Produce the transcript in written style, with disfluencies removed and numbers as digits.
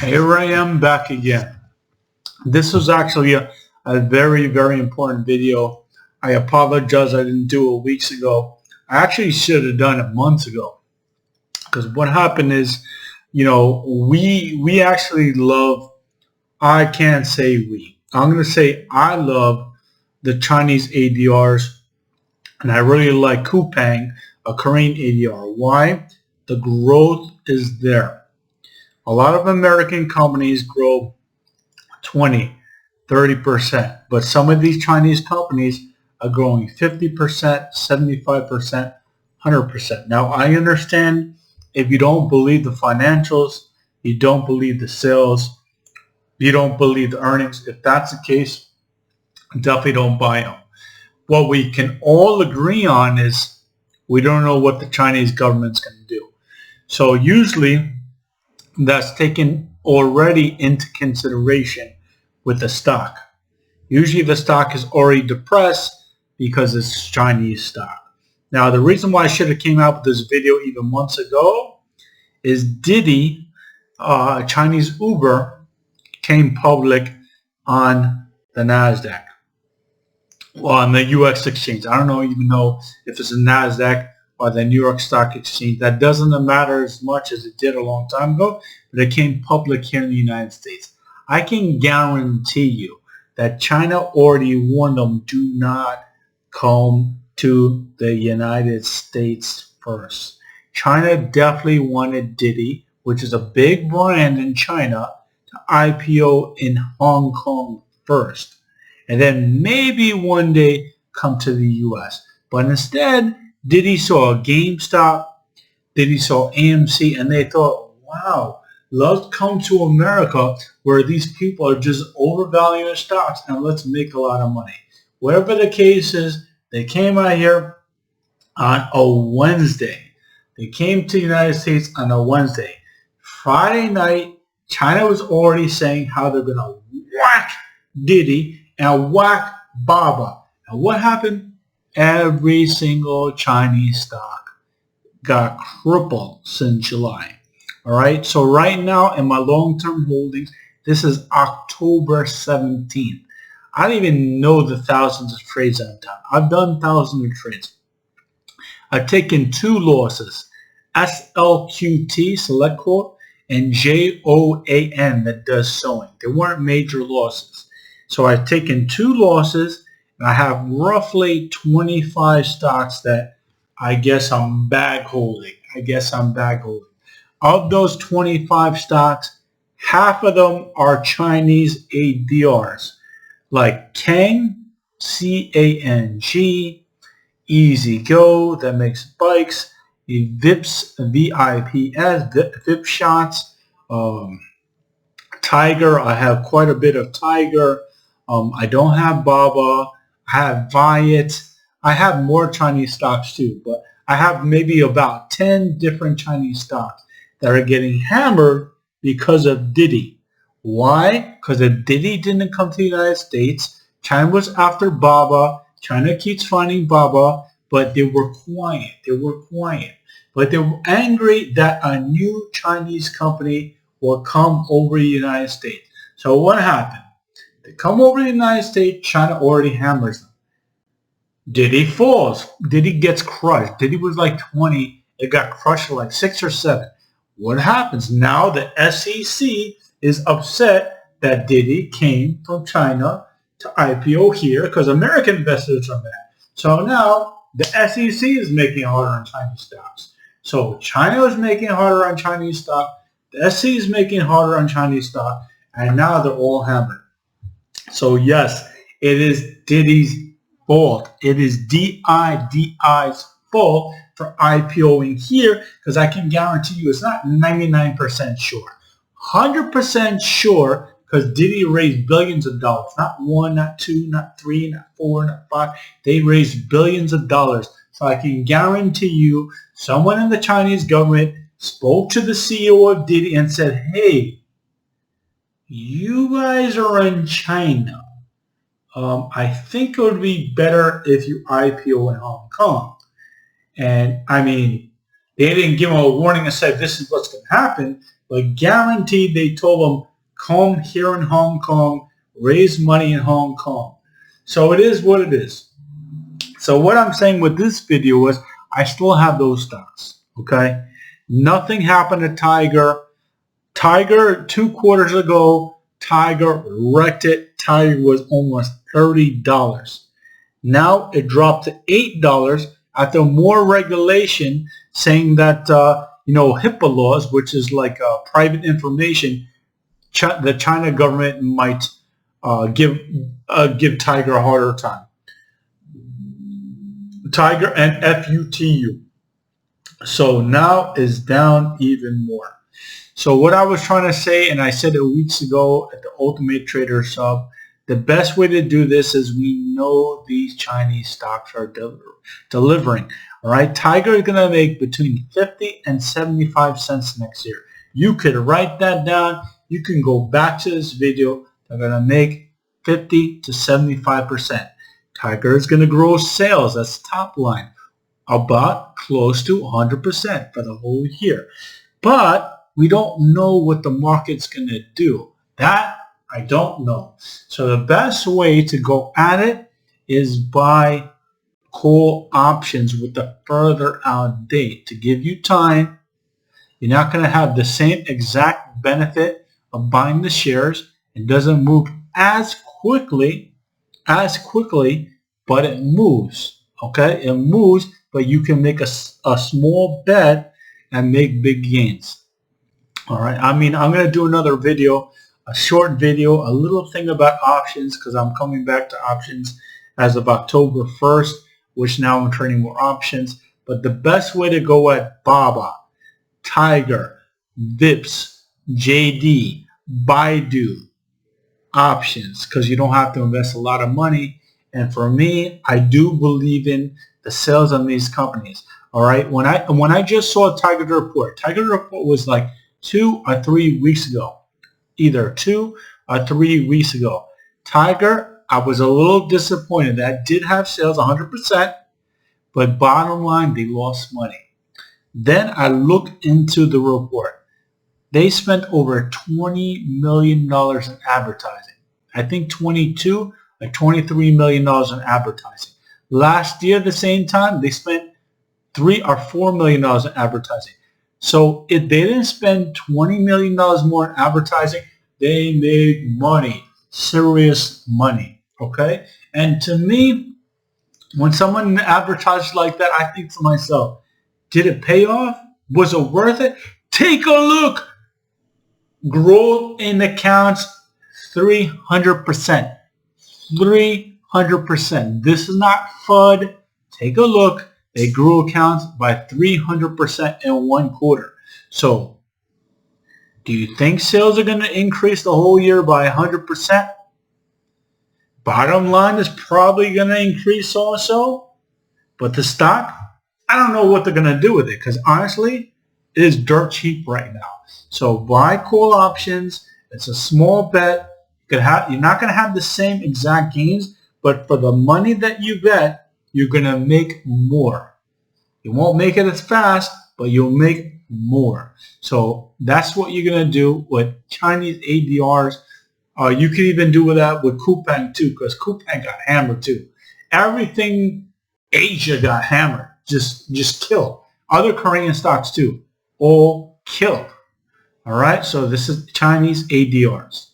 Here I am back again. This was actually a very, very important video. I apologize I didn't do it weeks ago. I actually should have done it months ago. Because what happened is, we actually love, I can't say we. I'm going to say I love the Chinese ADRs. And I really like Coupang, a Korean ADR. Why? The growth is there. A lot of American companies grow 20, 30%, but some of these Chinese companies are growing 50%, 75%, 100%. Now, I understand if you don't believe the financials, you don't believe the sales, you don't believe the earnings. If that's the case, definitely don't buy them. What we can all agree on is we don't know what the Chinese government's going to do. So usually that's taken already into consideration with the stock. Usually the stock is already depressed because it's Chinese stock. Now the reason why I should have came out with this video even months ago is Didi, Chinese Uber, came public on the NASDAQ. Well, on the US exchange. I don't even know if it's a NASDAQ or the New York Stock Exchange. That doesn't matter as much as it did a long time ago, but it came public here in the United States. I can guarantee you that China already warned them, do not come to the United States first. China definitely wanted Didi, which is a big brand in China, to IPO in Hong Kong first. And then maybe one day come to the US. But instead, Didi saw a GameStop, Didi saw AMC, and they thought, wow, let's come to America where these people are just overvaluing stocks and let's make a lot of money. Whatever the case is, they came out here on a Wednesday. They came to the United States on a Wednesday. Friday night, China was already saying how they're going to whack Didi and whack Baba. And what happened? Every single Chinese stock got crippled since July. All right. So right now in my long-term holdings, this is October 17th. I don't even know the thousands of trades I've done. I've done thousands of trades. I've taken two losses, SLQT, Select Quote, and JOAN, that does sewing. They weren't major losses. So I've taken two losses, and I have roughly 25 stocks that I guess I'm bag holding. Of those 25 stocks, half of them are Chinese ADRs, like Kang, C-A-N-G, Easy Go, that makes bikes, VIPS, V-I-P-S, VIP shots, TIGR. I have quite a bit of TIGR. I don't have Baba. I have VIPS. I have more Chinese stocks too, but I have maybe about 10 different Chinese stocks that are getting hammered because of Didi. Why? Because if Didi didn't come to the United States, China was after Baba. China keeps finding Baba, but they were quiet. But they were angry that a new Chinese company will come over the United States. So what happened? They come over the United States, China already hammers them. Didi falls. Didi gets crushed. Didi was like 20. It got crushed to like 6 or 7. What happens? Now the SEC is upset that Didi came from China to IPO here because American investors are mad. So now the SEC is making it harder on Chinese stocks. So China is making it harder on Chinese stock. The SEC is making it harder on Chinese stock. And now they're all hammered. So yes, it is Didi's fault. It is DIDI's fault for IPOing here, because I can guarantee you it's not 99% sure. 100% sure, because Didi raised billions of dollars. Not 1, not 2, not 3, not 4, not 5. They raised billions of dollars. So I can guarantee you someone in the Chinese government spoke to the CEO of Didi and said, hey, you guys are in China. I think it would be better if you IPO in Hong Kong. And I mean, they didn't give him a warning and said this is what's going to happen. but guaranteed they told them, come here in Hong Kong, raise money in Hong Kong. So it is what it is. So what I'm saying with this video is I still have those stocks, okay? Nothing happened to TIGR. TIGR 2 quarters ago, TIGR wrecked it. TIGR was almost $30. Now it dropped to $8 after more regulation saying that, HIPAA laws, which is like private information, the China government might give TIGR a harder time. TIGR and FUTU. So now is down even more. So what I was trying to say, and I said it weeks ago at the Ultimate Trader Sub, the best way to do this is we know these Chinese stocks are delivering. All right, TIGR is going to make between 50 and 75 cents next year. You could write that down. You can go back to this video. They're going to make 50 to 75%. TIGR is going to grow sales. That's top line. About close to 100% for the whole year. But we don't know what the market's going to do. That I don't know. So the best way to go at it is buy call options with the further out date to give you time. You're not going to have the same exact benefit of buying the shares. It doesn't move as quickly, but it moves. Okay, it moves, but you can make a small bet and make big gains. All right, I mean, I'm going to do another video, a short video, a little thing about options, because I'm coming back to options as of October 1st, which now I'm trading more options. But the best way to go at BABA, TIGR, VIPS, JD, BIDU, options, because you don't have to invest a lot of money. And for me, I do believe in the sales on these companies. All right, when I just saw TIGR report was like 2 or 3 weeks ago, either 2 or 3 weeks ago. TIGR, I was a little disappointed. That did have sales 100%, but bottom line, they lost money. Then I looked into the report. They spent over $20 million in advertising. I think 22 or $23 million in advertising. Last year, at the same time, they spent $3 or $4 million in advertising. So if they didn't spend $20 million more in advertising, they made money, serious money, okay? And to me, when someone advertises like that, I think to myself, did it pay off? Was it worth it? Take a look. Growth in accounts, 300%. 300%. This is not FUD. Take a look. They grew accounts by 300% in 1 quarter. So, do you think sales are going to increase the whole year by 100%? Bottom line is probably going to increase also. But the stock, I don't know what they're going to do with it, because honestly, it is dirt cheap right now. So buy call options. It's a small bet. You're not going to have the same exact gains, but for the money that you bet, you're going to make more. You won't make it as fast, but you'll make more. So that's what you're going to do with Chinese ADRs. You can even do that with Coupang too, because Coupang got hammered too. Everything Asia got hammered, just killed. Other Korean stocks too, all killed. All right, so this is Chinese ADRs.